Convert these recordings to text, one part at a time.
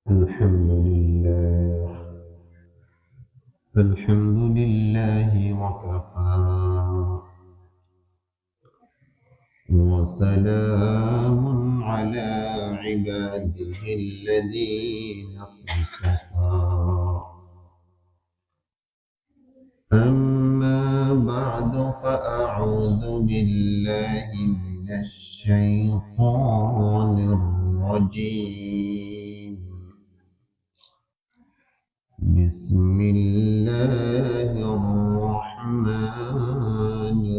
الحمد لله وكفى وسلام على عباده الذين اصطفى أما بعد فأعوذ بالله من الشيطان الرجيم بسم الله الرحمن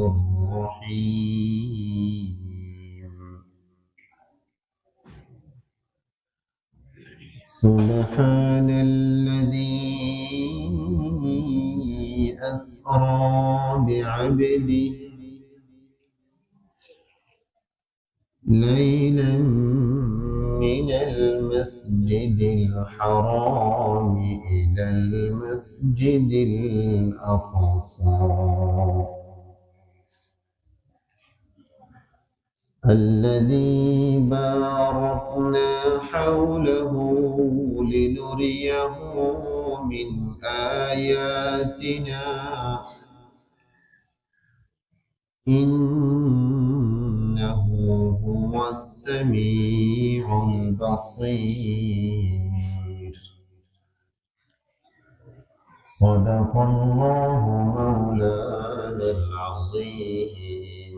الرحيم سبحان الذي أسرى بعبده ليلا من المسجد الحرام إلى المسجد الأقصى الذي باركنا حوله لنريه من آياتنا إنه هو السميع البصير صدق الله مولانا العظيم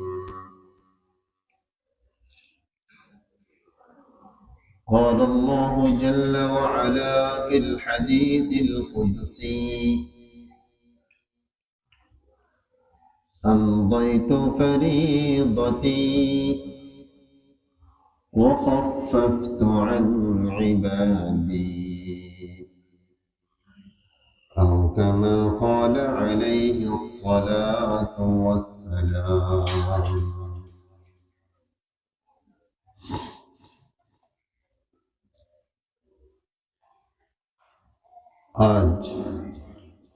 قال الله جل وعلا في الحديث القدسي أمضيت فريضتي وخففت عن عبادي أو كما قال عليه الصلاة والسلام আজ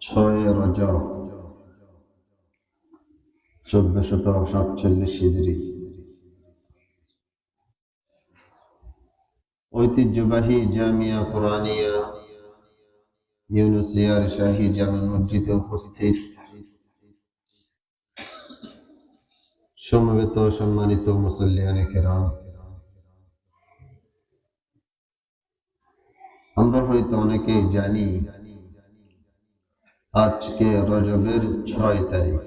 ৬ রজব ১৪৪৭ হিজরি ঐতিহ্যবাহী জামিয়া কোরআনিয়া ইউনুসিয়ার শাহী জামে মসজিদে উপস্থিত সমবেত সম্মানিত মুসল্লিয়ানে কেরাম, আমরা হয়তো অনেকেই জানি আজকে রজবের ৬ তারিখ।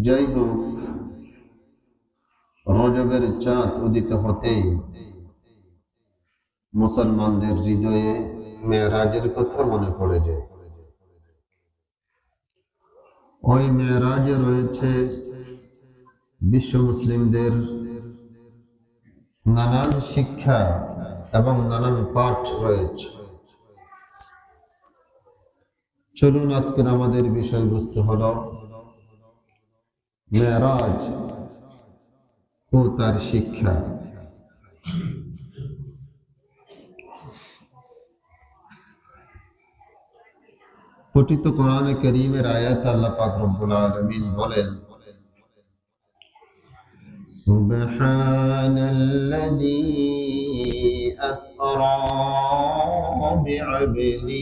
যাই হোক, রজবের চাঁদ উদিত হতেই মুসলমানদের হৃদয়ে মেরাজের কথা মনে পড়ে যায়। ওই মেরাজে রয়েছে বিশ্ব মুসলিমদের নানান শিক্ষা এবং নানান পাঠ রয়েছে। চলুন আজকের আমাদের বিষয়বস্তু হলো মেরাজ ও তার শিক্ষা। পঠিত কোরআনে কারীমের আয়াত আল্লাহ পাক রব্বুল আলামিন বলেন, সুবহানাল্লাযী আসরা বিআবদিহি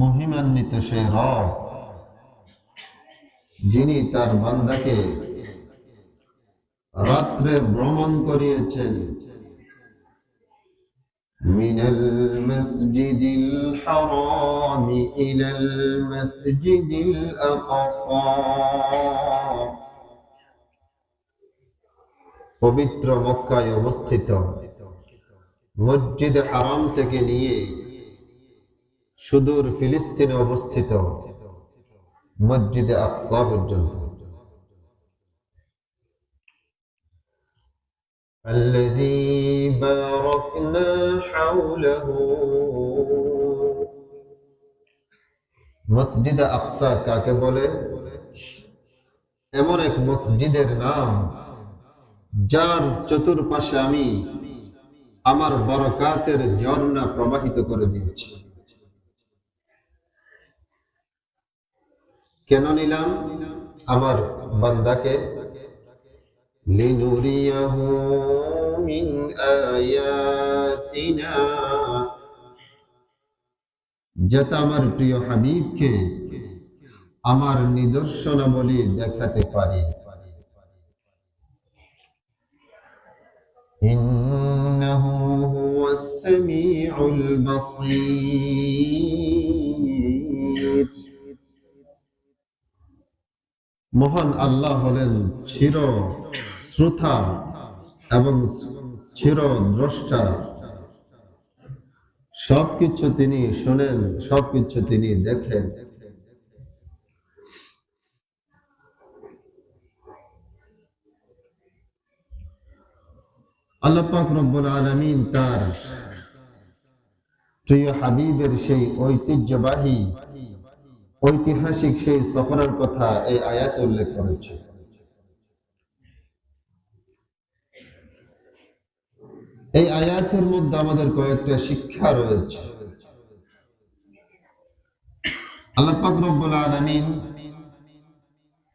মহিমান্বিত সে রব যিনি তার বান্দাকে রাত্রে ভ্রমণ করিয়েছেন মিনাল মসজিদিল হারাম ইলাল মসজিদিল আকসা, পবিত্র মক্কায় অবস্থিত মসজিদ হারাম থেকে নিয়ে সুদূর ফিলিস্তিনে অবস্থিত মসজিদে আকসা পর্যন্ত। الذي باركنا حوله, মসজিদে আকসা কাকে বলে? এমন এক মসজিদের নাম যার চতুর্পাশে আমি আমার বরকাতের ঝর্ণা প্রবাহিত করে দিয়েছে। কেন নিলাম? আমার বান্দাকে লিনুরিয়াহু মিন আয়াতিনা, যাতে আমার প্রিয় হাবিবকে আমার নিদর্শনাবলী দেখাতে পারি। ইন্নাহু হুয়াস সামিউল বাসীর। মহান আল্লাহ হলেন চির শ্রোতা এবং চির দ্রষ্টা। সবকিছু তিনি শোনেন, সবকিছু তিনি দেখেন। আল্লাহ পাক রব্বুল আলামিন তার প্রিয় হাবিবের সেই ঐতিহ্যবাহী ঐতিহাসিক সেই সফরের কথা এই আয়াতে উল্লেখ করেছে। এই আয়াতের মধ্যে আমাদের কয়েকটা শিক্ষা রয়েছে। আল্লাহ পাক রব্বুল আলামিন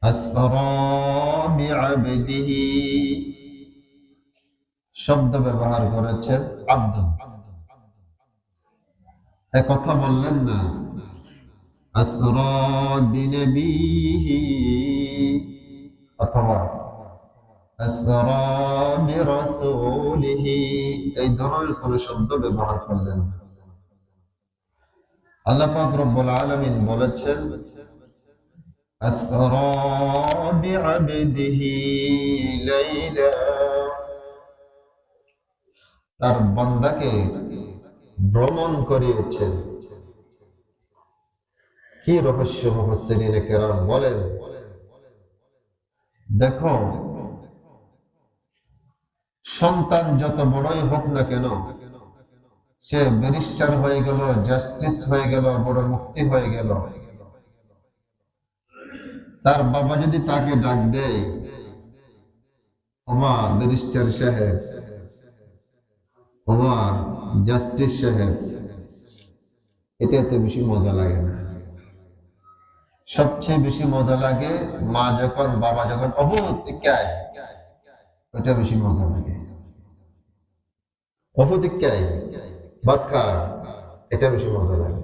আসরা বিআবদিহি শব্দ ব্যবহার করেছেন আব্দ। এ কথা বললেন না আসরা বিনবিহি অথবা আসরা বিরাসূলিহি, এই ধরনের কোন শব্দ ব্যবহার করলেন না। আল্লাহ পাক রব্বুল আলামিন বলেছেন আসরা বিআবদিহি লাইলা, তার বান্দাকে ভ্রমণ করিয়েছেন। কি রহস্য! মুফাসসিরিনে কেরাম বলেন, দেখো, সন্তান যত বড়ই হোক না কেন, সে ব্যারিস্টার হয়ে গেল, জাস্টিস হয়ে গেল, বড় মুফতি হয়ে গেল, তার বাবা যদি তাকে ডাক দেয় ওমা ব্যারিস্টার সাহেব, ওমা জাস্টিস সাহেব, এটাতে বেশি মজা লাগে না। সবচেয়ে বেশি মজা লাগে মা যখন বাবা যখন অভূতিকায়, ওটা বেশি মজা লাগে। অভূতিকায় বাক্কা, এটা বেশি মজা লাগে।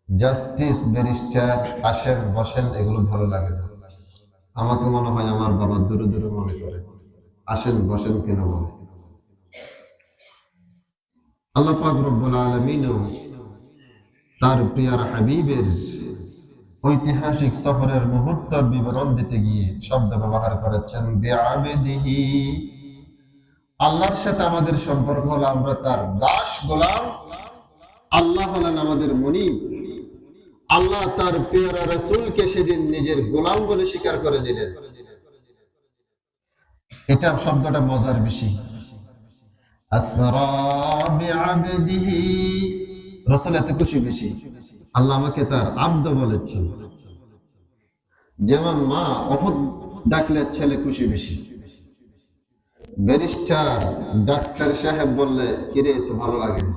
জাস্টিস ব্যারিস্টার আসেন বসেন এগুলো ভালো লাগে না। আমাকে মনে হয় আমার বাবা দূরে দূরে মনে করে আসেন বসেন কেন বলে। আল্লাহ পাক রব্বুল আলামিন তার প্রিয় হাবিবের ঐতিহাসিক সফরের মুহূর্তের বিবরণ দিতে গিয়ে শব্দ ব্যবহার করেছেন বিআবদিহি। আল্লাহর সাথে আমাদের সম্পর্ক হলো আমরা তার দাস গোলাম। আল্লাহ হলেন আমাদের মুনিব। আল্লাহ তার প্রিয় রাসূলকে সেদিন নিজের গোলাম বলে স্বীকার করে নিলেন। এটা শব্দটা মজার বেশি। আসরা বিআবদিহি, রাসূল এত খুশি বেশি, আল্লাহ আমাকে তার আব্দ বলেছেন। যেমন মা অফুত ডাকলে ছেলে খুশি বেশি, ব্যারিস্টার ডাক্তার সাহেব বললে কিরে তো ভালো লাগে না।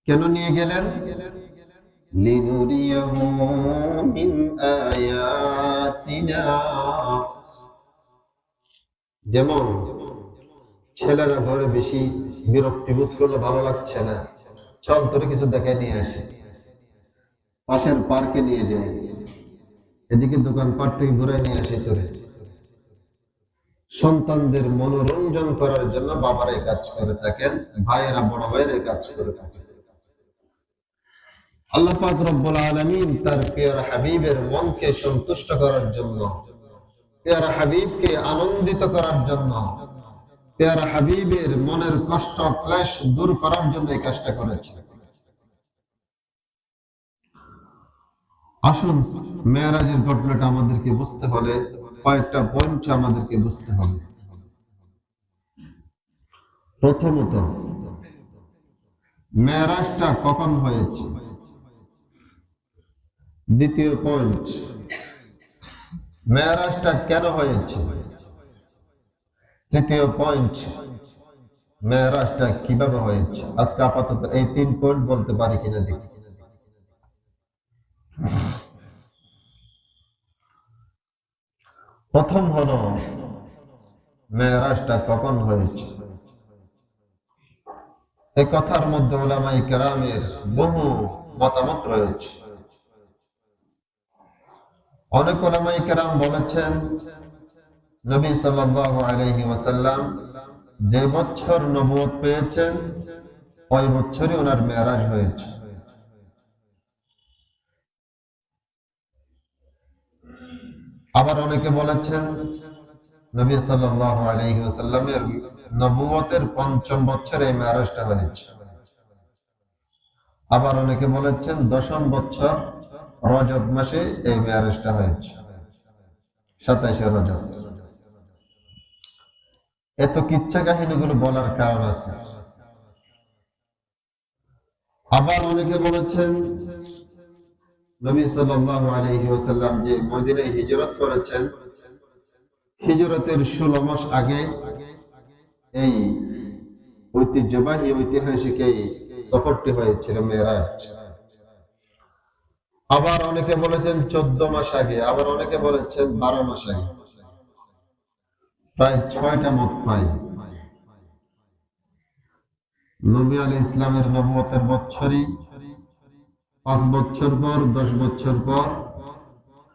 কেন নিয়ে গেলেন? লিনুরিয়াহু মিন আয়াতিনা। যেমন ছেলেরা ঘরে বেশি বিরক্তিবোধ করলে ভালো লাগছে না, চল তোরে কিছু দেখায় নিয়ে আসে, পাশের পার্কে নিয়ে যাই, এদিকে দোকানপাট থেকে ঘুরে নিয়ে আসি তোরে। সন্তানদের মনোরঞ্জন করার জন্য বাবারা এই কাজ করে থাকেন, ভাইয়েরা বড় ভাইয়েরা এই কাজ করে থাকেন। আল্লাহ পাক রব্বুল আলামিন তার প্রিয় হাবিবের মনকে সন্তুষ্ট করার জন্য, প্রিয় হাবিবকে আনন্দিত করার জন্য, প্রিয় হাবিবের মনের কষ্ট ক্লেশ দূর করার জন্য এই কাজটা করেছে। আসুন, মেরাজের ঘটনাটা আমাদেরকে বুঝতে হলে কয়েকটা পয়েন্ট আমাদেরকে বুঝতে হবে। প্রথমত, মেরাজটা কখন হয়েছে? দ্বিতীয় পয়েন্ট, মেরাজটা কেন হয়েছে? তৃতীয় পয়েন্ট, মেরাজটা কিভাবে হয়েছে? আজকে আপাতত এই 3 পয়েন্ট বলতে পারি কিনা দেখি। প্রথম হলো, মেরাজটা কখন হয়েছে? এই কথার মধ্যে উলামায়ে কেরামের বহু মতামত রয়েছে। অনেক উলামায়ে কেরাম বলেছেন, নবী সাল্লাল্লাহু আলাইহি ওয়াসাল্লাম যে বছর নবুয়ত পেয়েছেন ওই বছরই ওনার মেরাজ হয়েছে। আবার অনেকে বলেছেন নবী সাল্লাল্লাহু আলাইহি ওয়াসাল্লামের নবুয়তের ৫ম বছরে মেরাজটা হয়েছে। আবার অনেকে বলেছেন ১০ম বছর রজব মাসে এই মেরাজটা হয়েছে, ২৭শে রজব। এত কিচ্ছা কাহিনীগুলো বলার কারণ আছে। আবার অনেকে বলেছেন নবী সাল্লাল্লাহু আলাইহি ওয়াসাল্লাম যে মদিনায় হিজরত করেছেন, হিজরতের ১৬ মাস আগে এই ঐতিহ্যবাহী ঐতিহাসিক এই সফরটি হয়েছিল মেরাজ। আবার অনেকে বলেছেন ১৪ মাস আগে, আবার অনেকে বলেছেন ১২ মাস আগে। প্রায় ৬টা মত পাই। নবী আলাইহিস সালামের নবুয়তের বছরই ৫ বছর পর, ১০ বছর পর,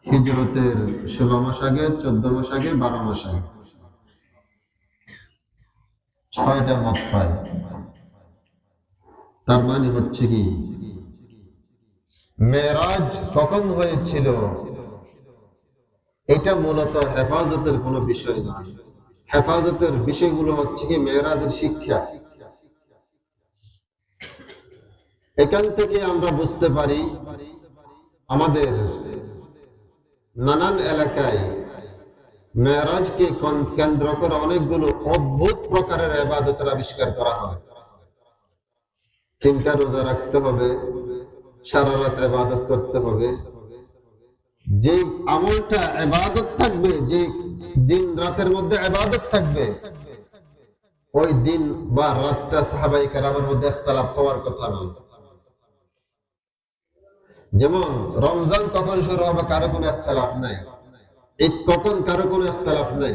হিজরতের ১৬ মাস আগে, ১৪ মাস আগে, ১২ মাস আগে, ৬টা মত পাই। তার মানে হচ্ছে কি, মেরাজ কখন হয়েছিল এটা মূলত হেফাজতের কোনো বিষয় নয়। হেফাজতের বিষয়গুলো হচ্ছে কি মেরাজের শিক্ষা। এখান থেকে আমরা বুঝতে পারি আমাদের নানান এলাকায় মেরাজকে কেন্দ্র করে অনেকগুলো অদ্ভুত প্রকারের ইবাদতের আবিষ্কার করা হয়। 3টা রোজা রাখতে হবে, সারা রাত ইবাদত করতে হবে। যে আমলটা ইবাদত থাকবে, যে দিন রাতের মধ্যে ইবাদত থাকবে, ওই দিন বা রাতটা সাহাবায়ে কেরামের মধ্যে ইখতিলাফ হওয়ার কথা নয়। যেমন রমজান কখন শুরু হবে কারো কোনো ইখতিলাফ নাই, ঈদ কখন কারো কোনো ইখতিলাফ নাই,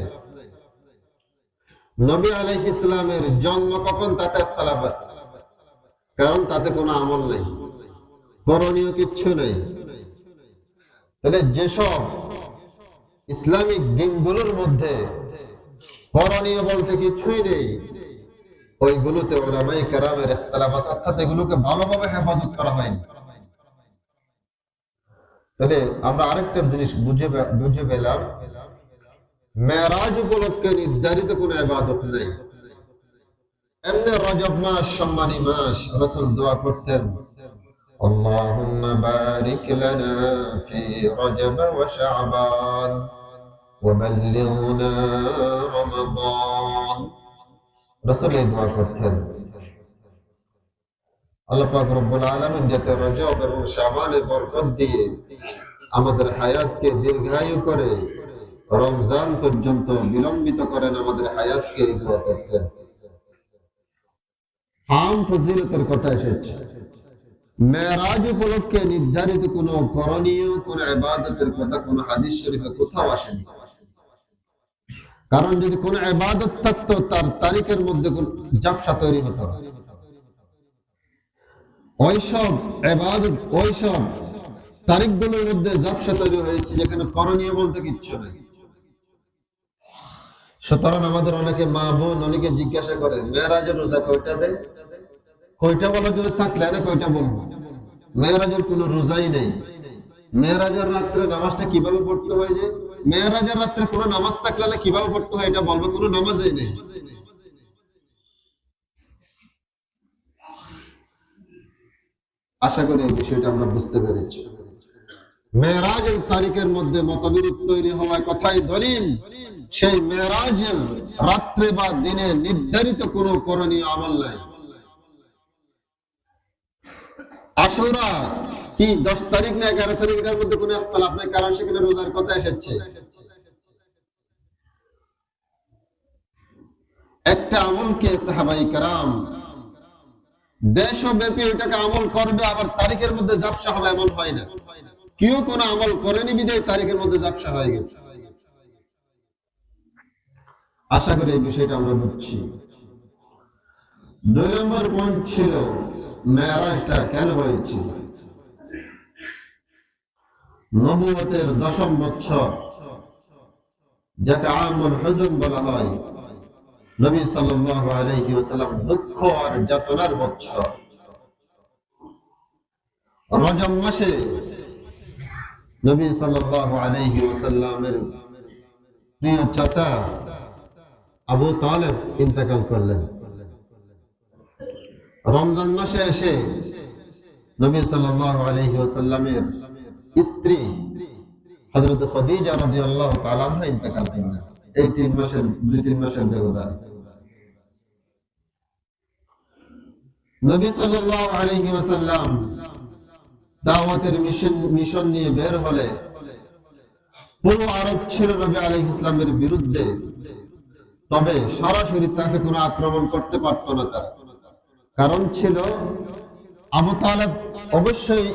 নবী আলাইহিস সালামের জন্ম কখন তাতে ইখতিলাফ আছে, কারণ তাতে কোনো আমল নাই, করণীয় কিচ্ছু নেই। তাহলে যেসব ইসলামিক দিনগুলোর মধ্যে করণীয় বলতে কিছুই নেই, ওইগুলোতে উলামায়ে কেরামের ইখতিলাফ আছে, অর্থাৎ এগুলোকে ভালোভাবে হেফাজত করা হয়নি। তাহলে আমরা আরেকটা জিনিস বুঝে পেলাম, মেরাজ উপলক্ষে নির্ধারিত কোনো ইবাদত নেই। এমনি রজব মাস সম্মানী মাস, রাসূল দোয়া করতেন, আল্লাহুম্মা বারিক লানা ফি রজব ওয়া শাবান ওয়া বাল্লিগনা রমাদান। রাসূল এই দোয়া করতেন, আল্লাহ পাক রব্বুল আলামিন যাতে রজব এবং শাবানে বরকত দিয়ে আমাদের হায়াতকে দীর্ঘায়ু করে রমজান পর্যন্ত বিলম্বিত করেন আমাদের হায়াতকে, এই দোয়া করতেন। আম ফজিলতের কথা এসেছে, মেরাজ উপলক্ষে নির্ধারিত কোনো করণীয়, কোনো ইবাদতের কথা কোনো হাদিস শরীফে কোথাও আসেনি। কারণ যদি কোনো ইবাদত থাকতো তার তারিখের মধ্যে কোনো ঝাপসা তৈরি হতো না। ওইসব ইবাদত, ওইসব তারিখগুলোর মধ্যে ঝাপসা তৈরি হয়েছে যেখানে করণীয় বলতে কিচ্ছু নেই। সুতরাং আমাদের অনেকে মা বোন অনেকে জিজ্ঞাসা করে, মেরাজের রোজা কয়টা দেয়, কয়টা বলা যদি থাকলে না কয়টা বলবো। মেরাজের কোনো রোজাই নেই। মেরাজের রাত্রে নামাজটা কিভাবে পড়তে হয়, যে মেরাজের রাত্রে কোনো নামাজ থাকলে না কিভাবে পড়তে হয় এটা বলবো, কোনো নামাজই নেই। আশা করি এই বিষয়টা আমরা বুঝতে পেরেছি। মেরাজের তারিখের মধ্যে মতবিরোধ তৈরি হওয়ার কথাই দলিল, সেই মেরাজের রাত্রে বা দিনে নির্ধারিত কোনো করণীয় আমল নাই। আশুরা কি 10 তারিখ না 11 তারিখের মধ্যে কোনো ইখতিলাফ নাই, কারণ সেখানে রোজার কথা এসেছে। একটা আমলকে সাহাবায়ে কেরাম দেশব্যাপী এটাকে আমল করবে, আবার তারিখের মধ্যে ঝাপসা হবে এমন হয় না। কেউ কোনো আমল করেনি বিধায় তারিখের মধ্যে ঝাপসা হয়ে গেছে। আশা করি এই বিষয়টা আমরা বুঝছি। 2 নম্বর পয়েন্ট ছিল মেরাজটা কেন হয়েছিল। নবুয়তের 10ম বছর, যাকে আমুল হুজন বলা হয়, নবী সাল্লাল্লাহু আলাইহি ওয়াসাল্লাম দুঃখ আর যাতনার বছর। রজব মাসে নবী সাল্লাল্লাহু আলাইহি ওয়াসাল্লামের প্রিয় চাচা আবু তালেব ইন্তেকাল করলেন। রমজান মাসে এসে নবী সাল্লাল্লাহু আলাইহি ওয়াসাল্লামের স্ত্রী হযরত খাদিজা রাদিয়াল্লাহু তাআলা আনহা ইন্তেকাল করলেন। এই 2-3 মাসের ব্যবধান নবী সাল্লাল্লাহু আলাইহি ওয়াসাল্লাম দাওয়াতের মিশন নিয়ে বের হলে পুরো আরব ছিল নবী আলাইহিস সালামের বিরুদ্ধে, তবে সরাসরি তাকে কোনো আক্রমণ করতে পারত না তারা। কারণ ছিল আবু তালেব অবশ্যই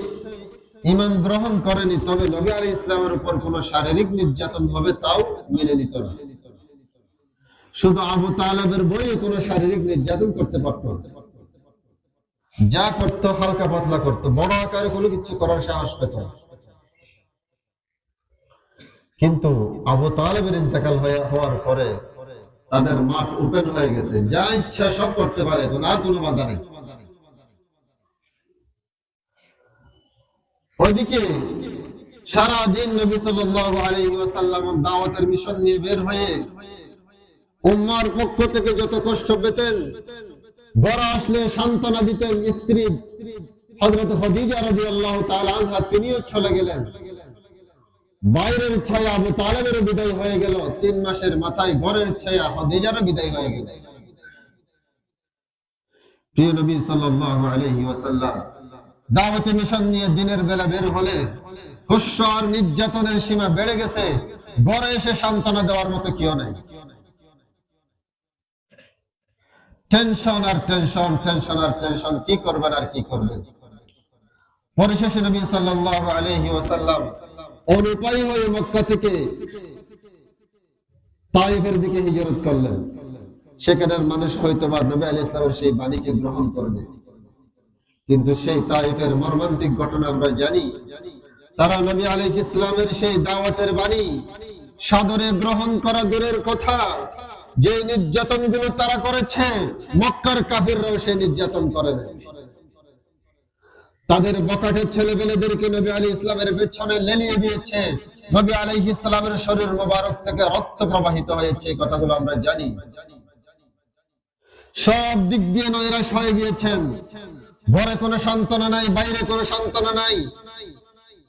ঈমান গ্রহণ করেনি, তবে নবী আলাইহিস সালামের উপর কোনো শারীরিক নির্যাতন হবে তাও মেনে নিত না। শুধু আবু তালেবের বইয়ে কোনো শারীরিক নির্যাতন করতে পারত না, যা করতো হালকা পাতলা করতো, বড় আকারে কোনো কিছু করার সাহস পেত না। কিন্তু আবু তালেবের ইন্তেকাল হওয়ার পরে তাদের মাঠ ওপেন হয়ে গেছে, যা ইচ্ছা সব করতে পারে, আর কোনো বাধা নেই। ওইদিকে সারা দিন নবী সাল্লাল্লাহু আলাইহি ওয়াসাল্লাম দাওয়াতের মিশন নিয়ে বের হয়ে উম্মার পক্ষ থেকে যত কষ্ট পেতেন, বড় আসলে সান্ত্বনা দিতেন। স্ত্রী হযরত খাদিজা রাদিয়াল্লাহু তাআলা আনহা তিনিও চলে গেলেন। বাইরের ছায়া আবু তালেবের বিদায় হয়ে গেল, 3 মাসের মাথায় ঘরের ছায়া খাদিজারও বিদায় হয়ে গেল। প্রিয় নবী সাল্লাল্লাহু আলাইহি ওয়াসাল্লাম দাওয়াতে মিশন নিয়ে দিনের বেলা বের হলে কষ্ট আর নির্যাতনের সীমা বেড়ে গেছে, ঘরে এসে সান্ত্বনা দেওয়ার মতো কেউ নাই। টেনশন আর টেনশন, টেনশন আর টেনশন, কি করবেন আর কি করবেন। পরিশেষে নবী সাল্লাল্লাহু আলাইহি ওয়াসাল্লাম অনুপায়ী হয়ে মক্কা থেকে তায়েফের দিকে হিজরত করলেন। সেখানের মানুষ হয়তোবা নবী আলাইহিস সালামের সেই বাণীকে গ্রহণ করবে, কিন্তু সেই তায়েফের মর্মান্তিক ঘটনা আমরা জানি। তারা নবী আলাইহিস সালামের সেই দাওয়াতের বাণী সাদরে গ্রহণ করা দূরের কথা, যে নির্যাতনগুলো তারা করেছে মক্কার কাফিররাও সেই নির্যাতন করে না। তাদের বকাটের ছেলেবেলেদেরকে নবী আলাইহিস সালামের পেছনে লেলিয়ে দিয়েছে, নবী আলাইহিস সালামের শরীর মোবারক থেকে রক্ত প্রবাহিত হয়েছে, এই কথাগুলো আমরা জানি। সব দিক দিয়ে নৈরাশ হয়ে গিয়েছেন, ঘরে কোনো সান্ত্বনা নাই, বাইরে কোনো সান্ত্বনা নাই।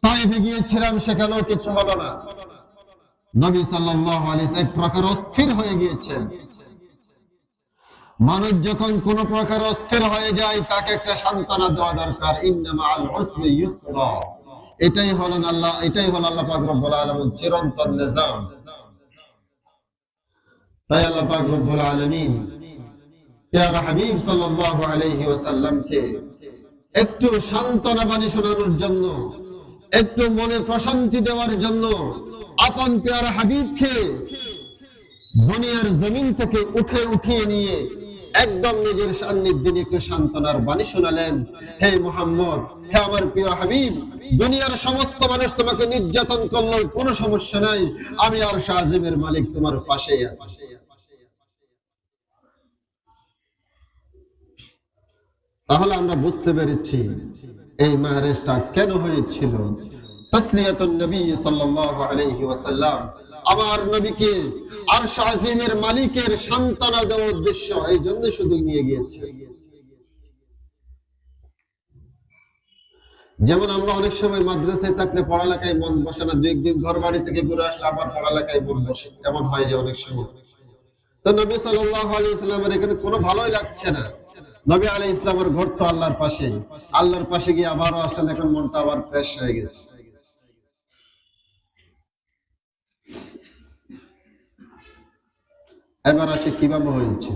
তায়েফে গিয়েছিলাম, সেখানেও কিছু হলো না। নবী সাল্লাল্লাহু আলাইহি ওয়াসাল্লাম এক প্রকার অস্থির হয়ে গিয়েছেন। মানুষ যখন কোন প্রকার অস্থির হয়ে যায়, তাকে একটা সান্ত্বনা দেওয়া দরকার। ইন্না মাআল উসরি ইউসরা, এটাই হলো আল্লাহ পাক রব্বুল আলামিন চিরন্তন নিজাম। তাই আল্লাহ পাক রব্বুল আলামিন প্যারা হাবিব সাল্লাল্লাহু আলাইহি ওয়াসাল্লামকে একটু সান্ত্বনা বাণী শোনানোর জন্য, একটু মনে প্রশান্তি দেওয়ার জন্য আপন প্যারা হাবিবকে দুনিয়ার জমিন থেকে উঠিয়ে নিয়ে একদম নিজের সান্নিধ্যে একটু সান্ত্বনার বাণী শোনালেন। হে মুহাম্মদ, হে আমার প্রিয় হাবিব, দুনিয়ার সমস্ত মানুষ তোমাকে নির্যাতন করলো, কোনো সমস্যা নাই, আমি আরশ আজিমের মালিক তোমার পাশেই আছি। তাহলে আমরা বুঝতে পেরেছি এই মেরাজটা কেন হয়েছিল। তাসলিয়াতুন নবী সাল্লাল্লাহু আলাইহি ওয়াসাল্লাম আমার নবীকে আরশ আজিমের মালিকের সান্ত্বনা দেওয়ার উদ্দেশ্য, এই জন্য শুধু নিয়ে গিয়েছে। যেমন আমরা অনেক সময় মাদ্রাসায় থাকলে পড়ালেখায় মন বসে না, 2 দিন ঘর বাড়ি থেকে ঘুরে আসলে আবার পড়ালেখায় মন বসে, এমন হয় যে অনেক সময়। তো নবী সাল্লাল্লাহু আলাইহি ওয়াসাল্লামের এখানে কোনো ভালোই লাগছে না, নবী আলাইহিস ইসলামের ঘর তো আল্লাহর পাশে গিয়ে আবারও আসলেন, এখন মনটা আবার ফ্রেশ হয়ে গেছে। এবার আসে কিভাবে হয়েছে।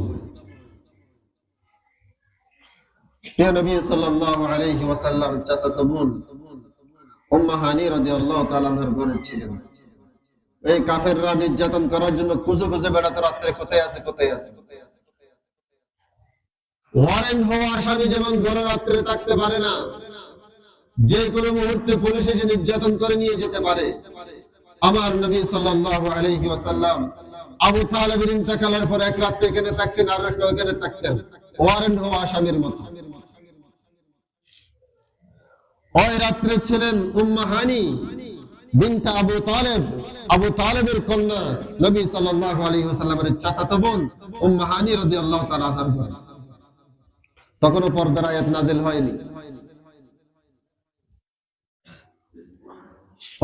প্রিয় নবী সাল্লাল্লাহু আলাইহি ওয়াসাল্লাম চাচাতো বোন উম্মে হানি রাদিয়াল্লাহু তাআলা আনহার ঘরে ছিলেন। এই কাফেররা নির্যাতন করার জন্য খুঁজে খুঁজে বেড়াতে, রাত্রে কোথায় আছে। ওয়ারেন্ট হওয়া আসামি যেমন ঘরে রাত্রে থাকতে পারে না, যে কোনো মুহূর্তে পুলিশ এসে নির্যাতন করে নিয়ে যেতে পারে, আমার নবী সাল্লাল্লাহু আলাইহি ওয়াসাল্লাম আবু তালেবের ইন্তেকালের পর এক রাত এখানে থাকতেন, আর একটা ওখানে থাকতেন, ওয়ারেন্ট হওয়া আসামির মতো। ওই রাত্রে ছিলেন উম্মে হানি বিনতে আবু তালেবের কন্যা, নবী সাল্লাল্লাহু আলাইহি ওয়াসাল্লামের চাচাতো বোন উম্মে হানি রাদিয়াল্লাহু তাআলা আনহা। তখনও পর্দার আয়াত নাযিল হয়নি।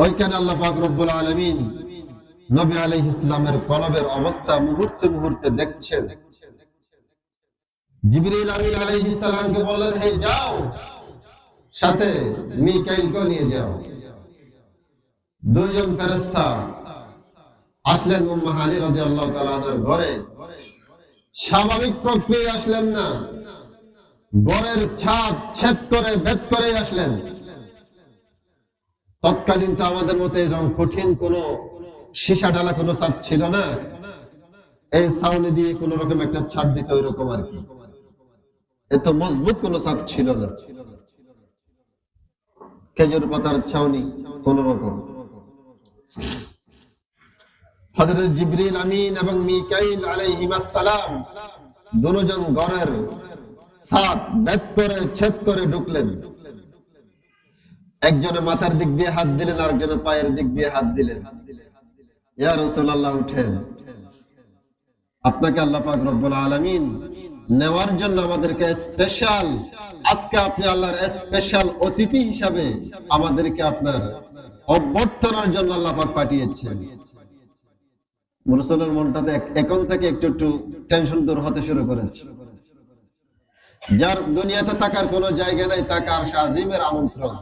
ওইখানে আল্লাহ পাক রব্বুল আলামিন নবী আলাইহিস সালামের কলবের অবস্থা মুহূর্তে মুহূর্তে দেখছেন। জিবরিল আমিন আলাইহিস সালামকে বললেন, হে যাও, সাথে মিকাইলকে নিয়ে যাও। দুইজন ফেরেশতা আসলেন উম্মে হানি রাদিয়াল্লাহু তাআলা আনহার ঘরে। স্বাভাবিক প্রক্রিয়ায় আসলেন না, ঘরের ছাদ ছেদ করে ভেদ করে আসলেন। তৎকালীন তো আমাদের মতো এরকম কঠিন কোন সীসা ঢালা কোনো ছাদ ছিল না, এই ছাউনি দিয়ে কোন রকম একটা ছাদ দিতে ওই রকম আর কি, এত মজবুত কোন ছাদ ছিল না, খেজুর পাতার ছাউনি কোন রকম। হযরত জিবরিল আমিন এবং মিকাইল আলাইহিস সালাম দুজন ঘরের ছাদ ভেদ করে ছেদ করে ঢুকলেন। একজনে মাথার দিক দিয়ে হাত দিলেন, আরেকজনে পায়ের দিক দিয়ে হাত দিলেন। ইয়া রাসূলুল্লাহ, উঠেন, আপনাকে আল্লাহ পাক রব্বুল আলামিন নেওয়ার জন্য আমাদেরকে স্পেশাল, আজকে আপনি আল্লাহর স্পেশাল অতিথি হিসাবে আমাদেরকে আপনার অভ্যর্থনার জন্য আল্লাহ পাক পাঠিয়েছেন। মুরসালের মনটাতে এখন থেকে একটু একটু টেনশন দূর হতে শুরু করেছে। যার দুনিয়াতে থাকার কোনো জায়গা নাই, তাকে আরশে আজিমের আমন্ত্রণ।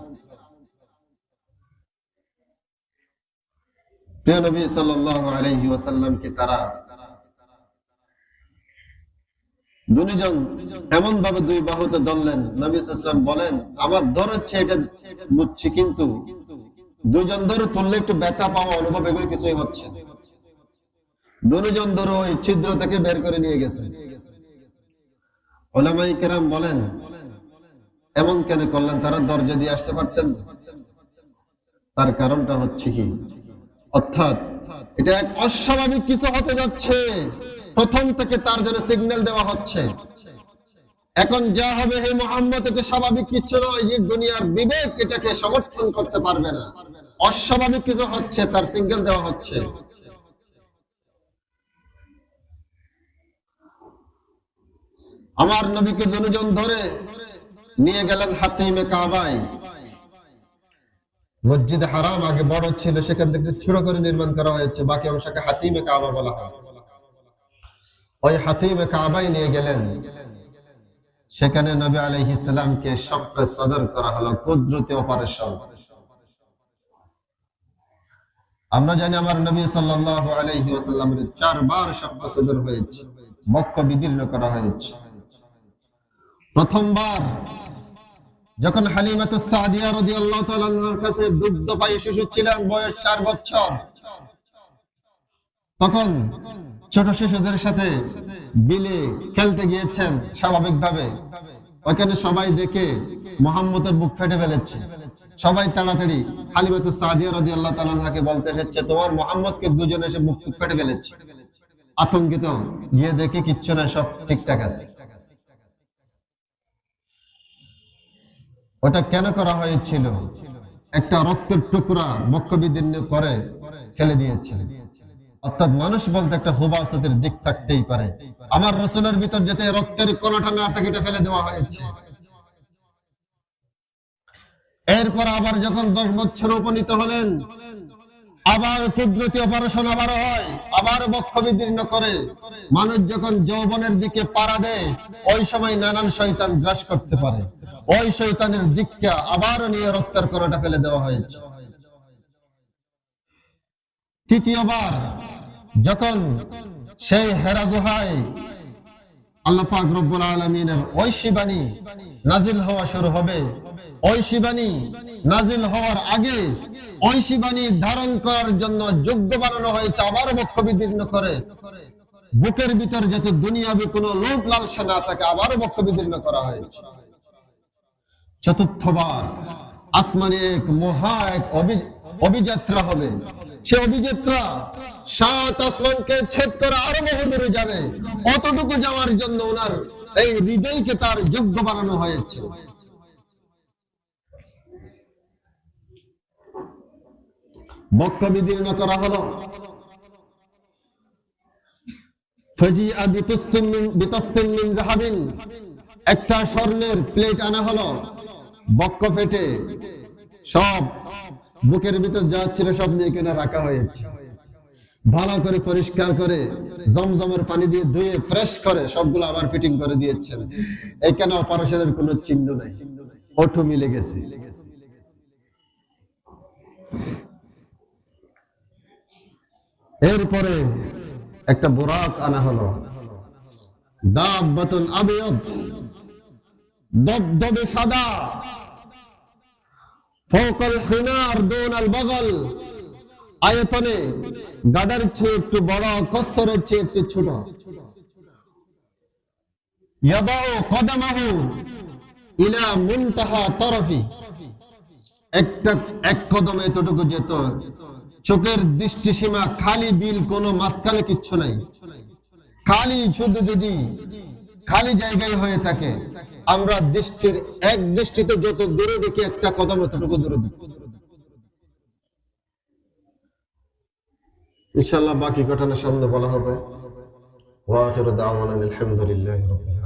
প্রিয় নবী সাল্লাল্লাহু আলাইহি ওয়াসাল্লামকে তারা দুজন এমন ভাবে দুই বাহুতে ধরলেন, নবী সাল্লাল্লাহু আলাইহি ওয়াসাল্লাম বলেন, আমার ধরেছে এটা বুঝছি, কিন্তু দুজন ধরে তুললে একটু ব্যথা পাওয়া অনুভব, এগুলো কিছুই হচ্ছে। দুজন ধরে ওই ছিদ্র থেকে বের করে নিয়ে গেছে। উলামায়ে কেরাম বলেন, এমন কেন করলেন? তারা দরজা দিয়ে আসতে পারতেন না। তার কারণটা হচ্ছে কি, অর্থাৎ এটা এক অস্বাভাবিক কিছু হতে যাচ্ছে, প্রথম থেকে তার জন্য সিগন্যাল দেওয়া হচ্ছে। এখন যা হবে, হে মুহাম্মদ, এটা স্বাভাবিক কিছু নয়, এই দুনিয়ার বিবেক এটাকে সমর্থন করতে পারবে না, অস্বাভাবিক কিছু হচ্ছে, তার সিগন্যাল দেওয়া হচ্ছে। আমার নবীকে দুজন ধরে নিয়ে গেলেন হাতিমে কাবায়। মসজিদ হারাম আগে বড় ছিল, সেখান থেকে ছোট করে নির্মাণ করা হয়েছে, বাকি অংশকে হাতিমে কাবা বলা হয়। ওই হাতিমে কাবায় নিয়ে গেলেন, সেখানে নবী আলাইহিস সালামকে শক্কে সদর করা হলো, কুদরতি অপারেশন। আমরা জানি আমার নবী সাল্লাল্লাহু আলাইহি ওয়াসাল্লামের 4 বার শক্কে সদর হয়েছে, বক্ষ বিদীর্ণ করা হয়েছে। প্রথমবার যখন হালিমাতুস সাদিয়া রাদিয়াল্লাহু তাআলা আনহার কাছে দুগ্ধপায়ী শিশু ছিলেন, বয়স 4 বছর, তখন ছোট শিশুদের সাথে বিলে খেলতে গিয়েছেন স্বাভাবিকভাবে। ওখানে সবাই দেখে মুহাম্মদের বুক ফেটে ফেলেছে। সবাই তাড়াতাড়ি হালিমাতুস সাদিয়া রাদিয়াল্লাহু তাআলা আনহাকে বলতে এসেছে, তোমার মুহাম্মদকে দুজন এসে বুক ফেটে ফেলেছে। আতঙ্কিত গিয়ে দেখে কিচ্ছু না, সব ঠিকঠাক আছে। ওটা কেন করা হয়েছিল? একটা রক্তের টুকরা বক্ষ বিদীর্ণ করে ফেলে দিয়েছে। অর্থাৎ মানুষ বলতে একটা হুবাসতের দিক থাকতেই পারে, আমার রাসূলের ভিতর যাতে রক্তের কণাটা না থাকে, এটা ফেলে দেওয়া হয়েছে। এরপর আবার যখন 10 বছর উপনীত হলেন, আবার কুদরতি অপারেশন আবার হয়, আবার বক্ষ বিদীর্ণ করে। মানুষ যখন যৌবনের দিকে পাড়া দেয়, ওই সময় নানান শয়তান গ্রাস করতে পারে। ওই শয়তানের দিকটা আবারও নিয়ে রক্তের কোনাটা ফেলে দেওয়া হয়েছে। তৃতীয়বার যখন সেই হেরা গুহায় আল্লাহ পাক রব্বুল আলামিনের ঐশী বাণী নাজিল হওয়া শুরু হবে, ঐশী বাণী নাজিল হওয়ার আগে ঐশী বাণী ধারণ করার জন্য যোগ্য বানানো হয়েছে, আবার বক্ষ বিদীর্ণ করে। বুকের ভিতর যাতে দুনিয়াবি কোনো লোভ লালসা না থাকে, আবারও বক্ষ বিদীর্ণ করা হয়েছে। চতুর্থবার আসমানে এক মহা এক অভিযাত্রা হবে। সে অভিযাত্রা 7 আসমানকে ছেদ করে আরো বহু দূরে যাবে। অতটুকু যাওয়ার জন্য ওনার এই হৃদয়কে তার যোগ্য বানানো হয়েছে। বক্ষ বিদীর্ণ করা হলো। ফাজিআ বিতাসতিন মিন যাহাবিন, একটা স্বর্ণের প্লেট আনা হলো। বক্ষ ফেটে সব বুকের ভিতর যা ছিল সব নিয়ে এখানে রাখা হয়েছে। ভালো করে পরিষ্কার করে জমজমের পানি দিয়ে ধুয়ে ফ্রেশ করে সবগুলো আবার ফিটিং করে দিয়েছেন। এখানে অপারেশনের কোনো চিহ্ন নাই, অটো মিলে গেছে। এরপরে একটা বুরাক আনা হলো। দাব্বাতুন আবিয়াদ, দবদবে সাদা, ফাওকাল হিমার দুনাল বাগল, আয়তনে গাদার চেয়ে একটু বড়, কসরের চেয়ে একটু ছোট। ইয়াদাউ কদমাহু ইলা মুনতাহা তরফি, এক কদম এতটুকু যেত। চোখের দৃষ্টিসীমা খালি বিল, কোনো মাঝখানে কিচ্ছু নাই, খালি শুধু যদি খালি জায়গায় হয়ে থাকে, আমরা দৃষ্টির এক দৃষ্টিতে যত দূরে দেখি একটা কদম এতটুকু দূরে দেখি। ইনশাআল্লাহ বাকি ঘটনা সামনে বলা হবে। ওয়া আখিরু দাওয়ানা আলহামদুলিল্লাহি রাব্বিল আলামিন।